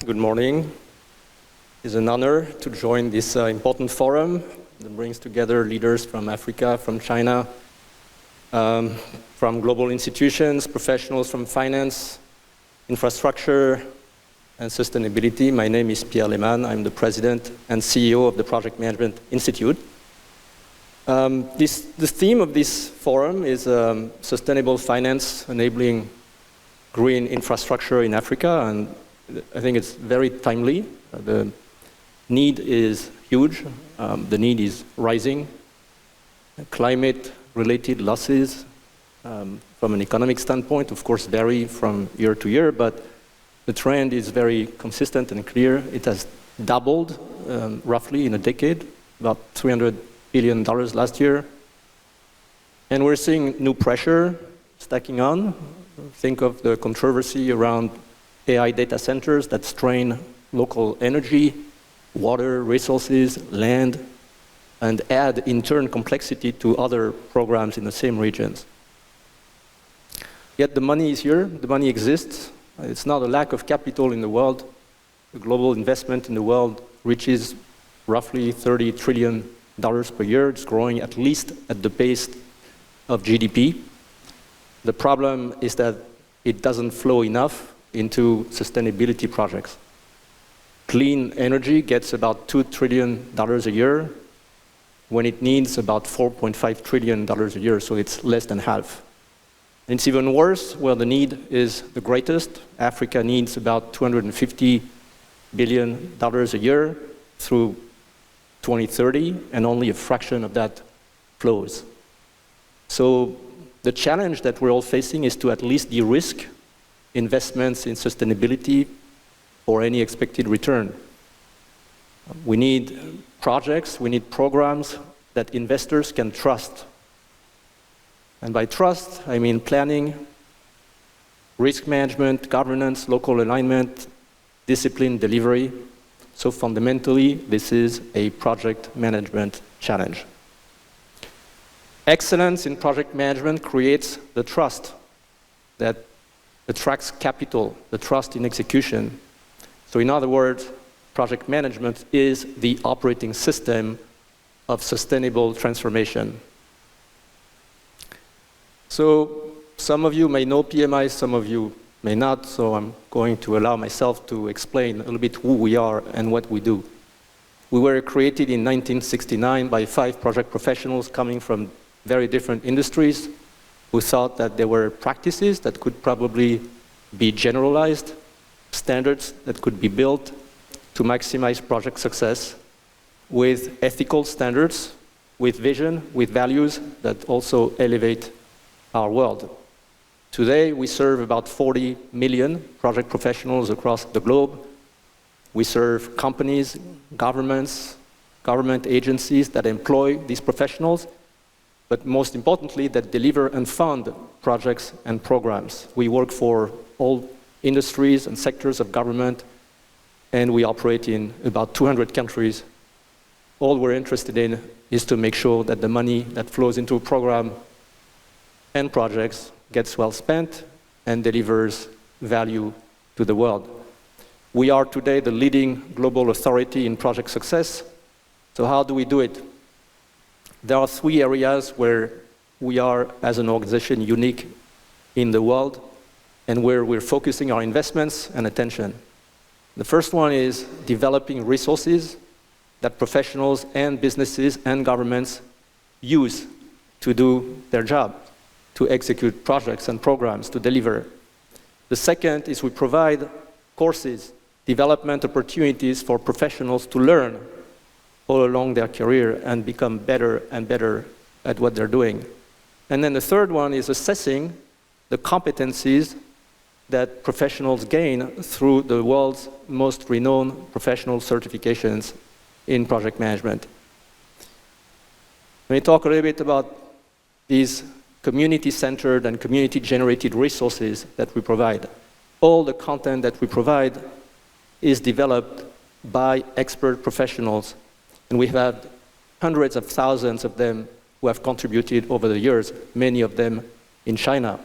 Good morning. It's an honor to join this important forum that brings together leaders from Africa, from China, from global institutions, professionals from finance, infrastructure, and sustainability. My name is Pierre Le Manh. I'm the president and CEO of the Project Management Institute. The theme of this forum is sustainable finance enabling green infrastructure in Africa, and I think it's very timely. The need is huge. The need is rising. Climate-related losses from an economic standpoint, of course, vary from year to year, but the trend is very consistent and clear. It has doubled roughly in a decade, about $300 billion last year. And we're seeing new pressure stacking on. Think of the controversy around AI data centers that strain local energy, water, resources, land, and add in turn complexity to other programs in the same regions. Yet the money is here, the money exists. It's not a lack of capital in the world. The global investment in the world reaches roughly $30 trillion per year. It's growing at least at the pace of GDP. The problem is that it doesn't flow enough into sustainability projects. Clean energy gets about $2 trillion a year when it needs about $4.5 trillion a year, so it's less than half. And it's even worse where the need is the greatest. Africa needs about $250 billion a year through 2030, and only a fraction of that flows. So the challenge that we're all facing is to at least de-risk investments in sustainability for any expected return. We need projects, we need programs that investors can trust. And by trust, I mean planning, risk management, governance, local alignment, discipline, delivery. So fundamentally, this is a project management challenge. Excellence in project management creates the trust that attracts capital, the trust in execution. So in other words, project management is the operating system of sustainable transformation. So some of you may know PMI, some of you may not, so I'm going to allow myself to explain a little bit who we are and what we do. We were created in 1969 by 5 project professionals coming from very different industries who thought that there were practices that could probably be generalized, standards that could be built to maximize project success with ethical standards, with vision, with values that also elevate our world. Today, we serve about 40 million project professionals across the globe. We serve companies, governments, government agencies that employ these professionals, but most importantly, that deliver and fund projects and programs. We work for all industries and sectors of government, and we operate in about 200 countries. All we're interested in is to make sure that the money that flows into a program and projects gets well spent and delivers value to the world. We are today the leading global authority in project success. So how do we do it? There are 3 areas where we are, as an organization, unique in the world and where we're focusing our investments and attention. The first one is developing resources that professionals and businesses and governments use to do their job, to execute projects and programs, to deliver. The second is we provide courses, development opportunities for professionals to learn all along their career and become better and better at what they're doing. And then the third one is assessing the competencies that professionals gain through the world's most renowned professional certifications in project management. Let me talk a little bit about these community-centered and community-generated resources that we provide. All the content that we provide is developed by expert professionals, and we have hundreds of thousands of them who have contributed over the years, many of them in China.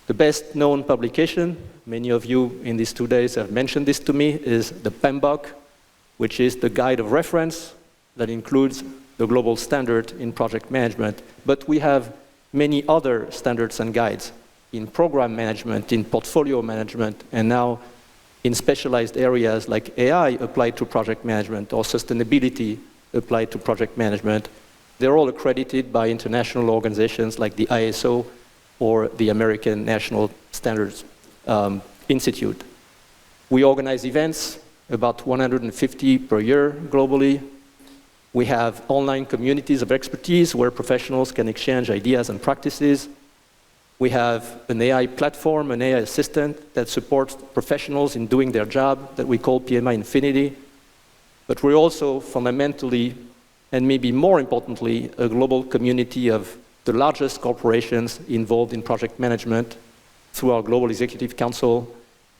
The best known publication, many of you in these 2 days have mentioned this to me, is the PMBOK, which is the guide of reference that includes the global standard in project management. But we have many other standards and guides in program management, in portfolio management, and now in specialized areas like AI applied to project management or sustainability applied to project management. They're all accredited by international organizations like the ISO or the American National Standards Institute. We organize events, about 150 per year globally. We have online communities of expertise where professionals can exchange ideas and practices. We have an AI platform, an AI assistant that supports professionals in doing their job that we call PMI Infinity. But we're also fundamentally, and maybe more importantly, a global community of the largest corporations involved in project management through our Global Executive Council.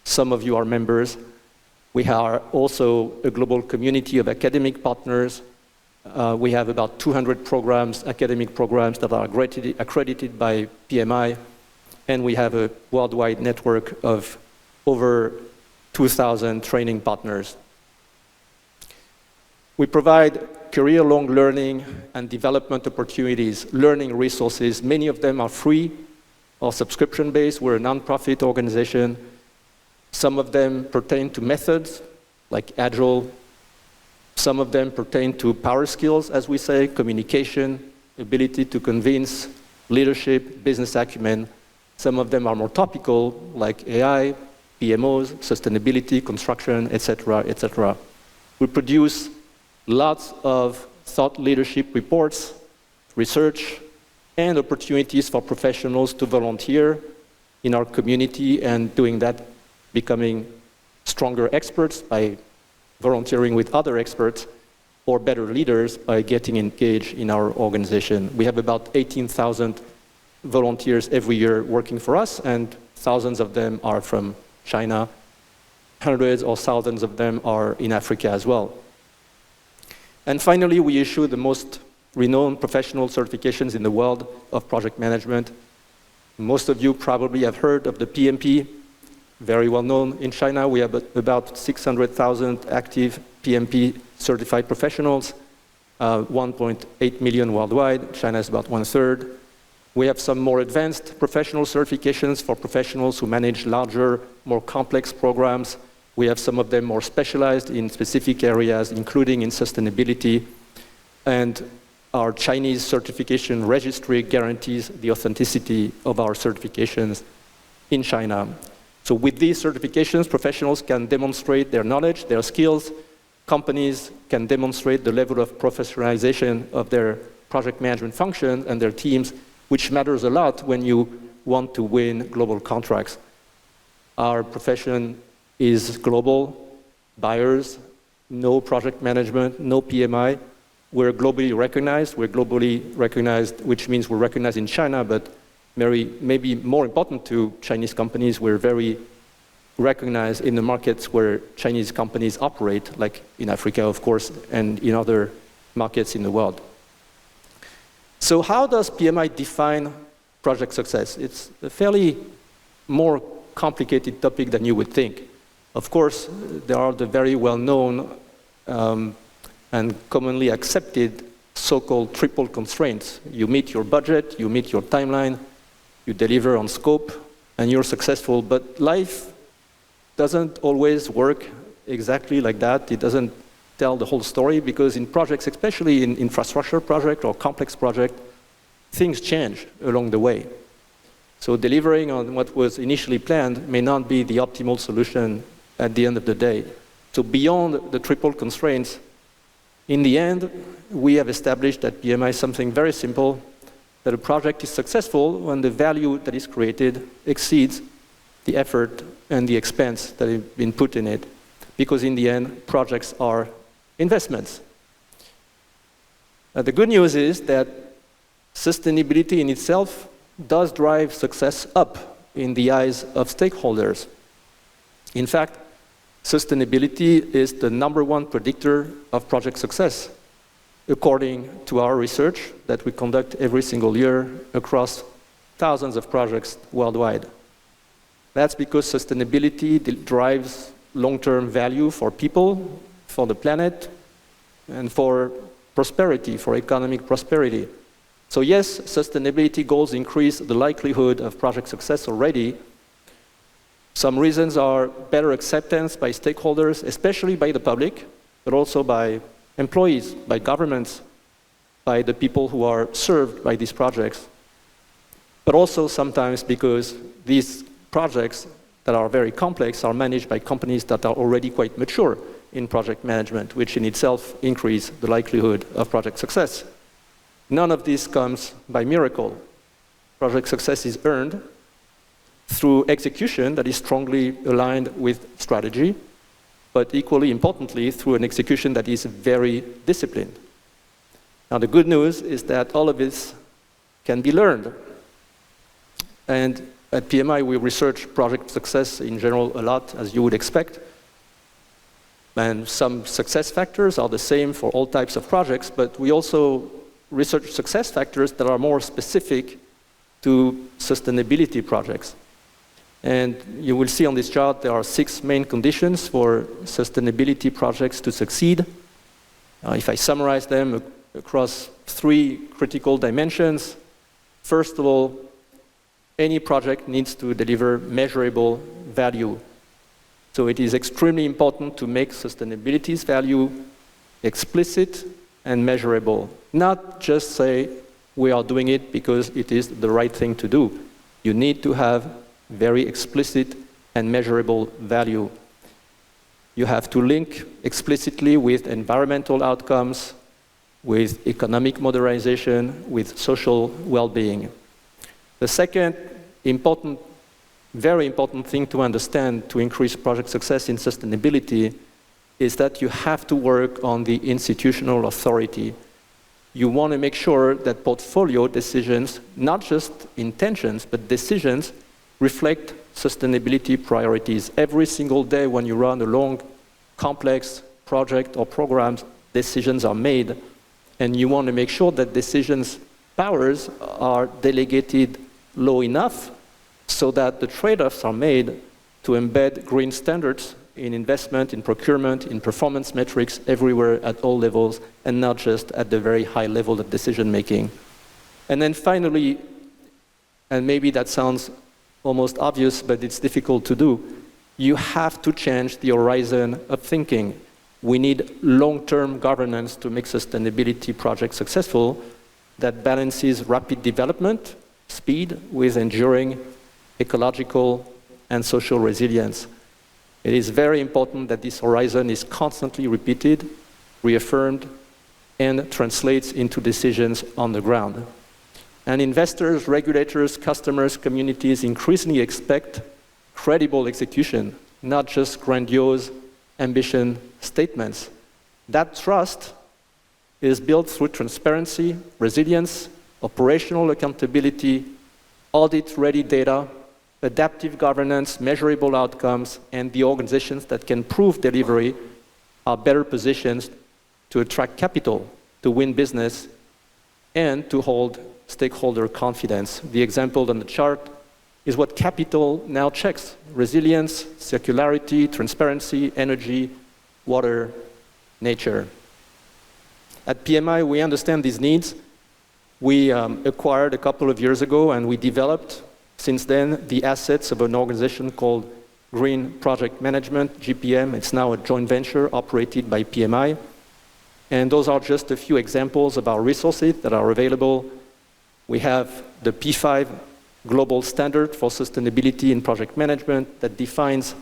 Some of you are members. We are also a global community of academic partners. We have about 200 programs, academic programs that are accredited by PMI, and we have a worldwide network of over 2,000 training partners. We provide career-long learning and development opportunities, learning resources. Many of them are free or subscription-based. We're a nonprofit organization. Some of them pertain to methods, like Agile. Some of them pertain to power skills, as we say, communication, ability to convince, leadership, business acumen. Some of them are more topical, like AI, PMOs, sustainability, construction, etc., etc. We produce lots of thought leadership reports, research, and opportunities for professionals to volunteer in our community, and doing that, becoming stronger experts by volunteering with other experts, or better leaders by getting engaged in our organization. We have about 18,000 volunteers every year working for us, and thousands of them are from China. Hundreds or thousands of them are in Africa as well. And finally, we issue the most renowned professional certifications in the world of project management. Most of you probably have heard of the PMP, very well known in China. We have about 600,000 active PMP certified professionals, 1.8 million worldwide. China is about 1/3. We have some more advanced professional certifications for professionals who manage larger, more complex programs. We have some of them more specialized in specific areas, including in sustainability. And our Chinese certification registry guarantees the authenticity of our certifications in China. So with these certifications, professionals can demonstrate their knowledge, their skills. Companies can demonstrate the level of professionalization of their project management function and their teams, which matters a lot when you want to win global contracts. Our profession is global. Buyers know project management, know PMI. We're globally recognized. We're globally recognized, which means we're recognized in China, but maybe more important to Chinese companies, we're very recognized in the markets where Chinese companies operate, like in Africa, of course, and in other markets in the world. So how does PMI define project success? It's a fairly more complicated topic than you would think. Of course, there are the very well-known and commonly accepted so-called triple constraints. You meet your budget, you meet your timeline, you deliver on scope, and you're successful. But life doesn't always work exactly like that. It doesn't tell the whole story, because in projects, especially in infrastructure project or complex project, things change along the way. So delivering on what was initially planned may not be the optimal solution at the end of the day. So beyond the triple constraints, in the end, we have established at PMI something very simple, that a project is successful when the value that is created exceeds the effort and the expense that has been put in it. Because in the end, projects are investments. The good news is that sustainability in itself does drive success up in the eyes of stakeholders. In fact, sustainability is the #1 predictor of project success, according to our research that we conduct every single year across thousands of projects worldwide. That's because sustainability drives long-term value for people, for the planet, and for prosperity, for economic prosperity. So yes, sustainability goals increase the likelihood of project success already. Some reasons are better acceptance by stakeholders, especially by the public, but also by employees, by governments, by the people who are served by these projects. But also sometimes because these projects that are very complex are managed by companies that are already quite mature in project management, which in itself increase the likelihood of project success. None of this comes by miracle. Project success is earned through execution that is strongly aligned with strategy, but equally importantly, through an execution that is very disciplined. Now, the good news is that all of this can be learned. And at PMI, we research project success in general a lot, as you would expect. And some success factors are the same for all types of projects, but we also research success factors that are more specific to sustainability projects. And you will see on this chart there are 6 main conditions for sustainability projects to succeed. If I summarize them across 3 critical dimensions, first of all, any project needs to deliver measurable value. So it is extremely important to make sustainability's value explicit and measurable. Not just say we are doing it because it is the right thing to do. You need to have very explicit and measurable value. You have to link explicitly with environmental outcomes, with economic modernization, with social well-being. The second important, very important thing to understand to increase project success in sustainability is that you have to work on the institutional authority. You want to make sure that portfolio decisions, not just intentions, but decisions, reflect sustainability priorities. Every single day when you run a long, complex project or programs, decisions are made, and you want to make sure that decisions powers are delegated low enough so that the trade-offs are made to embed green standards in investment, in procurement, in performance metrics everywhere at all levels, and not just at the very high level of decision making. And then finally, and maybe that sounds almost obvious, but it's difficult to do, you have to change the horizon of thinking. We need long-term governance to make sustainability projects successful that balances rapid development, speed, with enduring ecological and social resilience. It is very important that this horizon is constantly repeated, reaffirmed, and translates into decisions on the ground. And investors, regulators, customers, communities increasingly expect credible execution, not just grandiose ambition statements. That trust is built through transparency, resilience, operational accountability, audit-ready data, adaptive governance, measurable outcomes, and the organizations that can prove delivery are better positioned to attract capital, to win business, and to hold stakeholder confidence. The example on the chart is what capital now checks: resilience, circularity, transparency, energy, water, nature. At PMI, we understand these needs. We acquired a couple of years ago, and we developed since then the assets of an organization called Green Project Management, GPM. It's now a joint venture operated by PMI. And those are just a few examples of our resources that are available. We have the P5 global standard for sustainability in project management that defines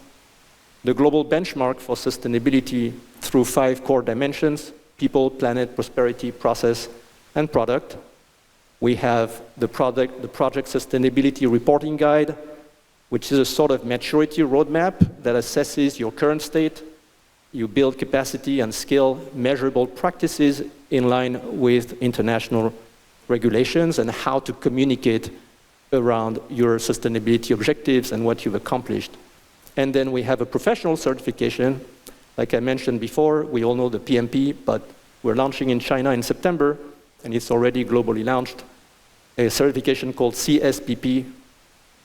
the global benchmark for sustainability through 5 core dimensions: people, planet, prosperity, process, and product. We have the project sustainability reporting guide, which is a sort of maturity roadmap that assesses your current state. You build capacity and scale measurable practices in line with international regulations and how to communicate around your sustainability objectives and what you've accomplished. And then we have a professional certification. Like I mentioned before, we all know the PMP, but we're launching in China in September, and it's already globally launched, a certification called CSPP,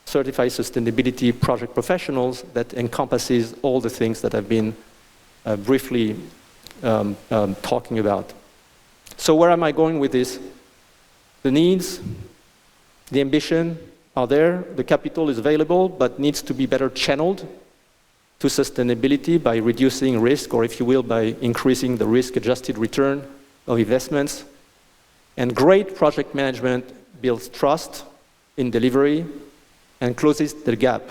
certified sustainability project professionals that encompasses all the things that I've been briefly talking about. So where am I going with this? The needs, the ambition are there, the capital is available, but needs to be better channeled to sustainability by reducing risk, or if you will, by increasing the risk-adjusted return of investments. And great project management builds trust in delivery and closes the gap.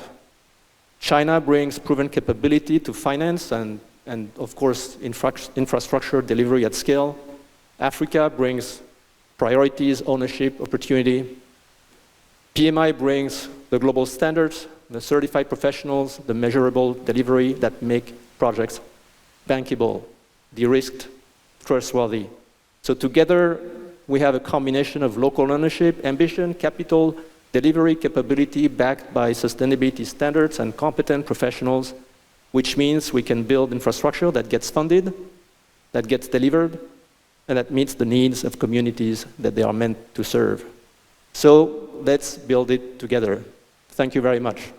China brings proven capability to finance and of course, infrastructure delivery at scale. Africa brings priorities, ownership, opportunity. PMI brings the global standards, the certified professionals, the measurable delivery that make projects bankable, de-risked, trustworthy. So together, we have a combination of local ownership, ambition, capital, delivery capability backed by sustainability standards and competent professionals, which means we can build infrastructure that gets funded, that gets delivered, and that meets the needs of communities that they are meant to serve. So let's build it together. Thank you very much.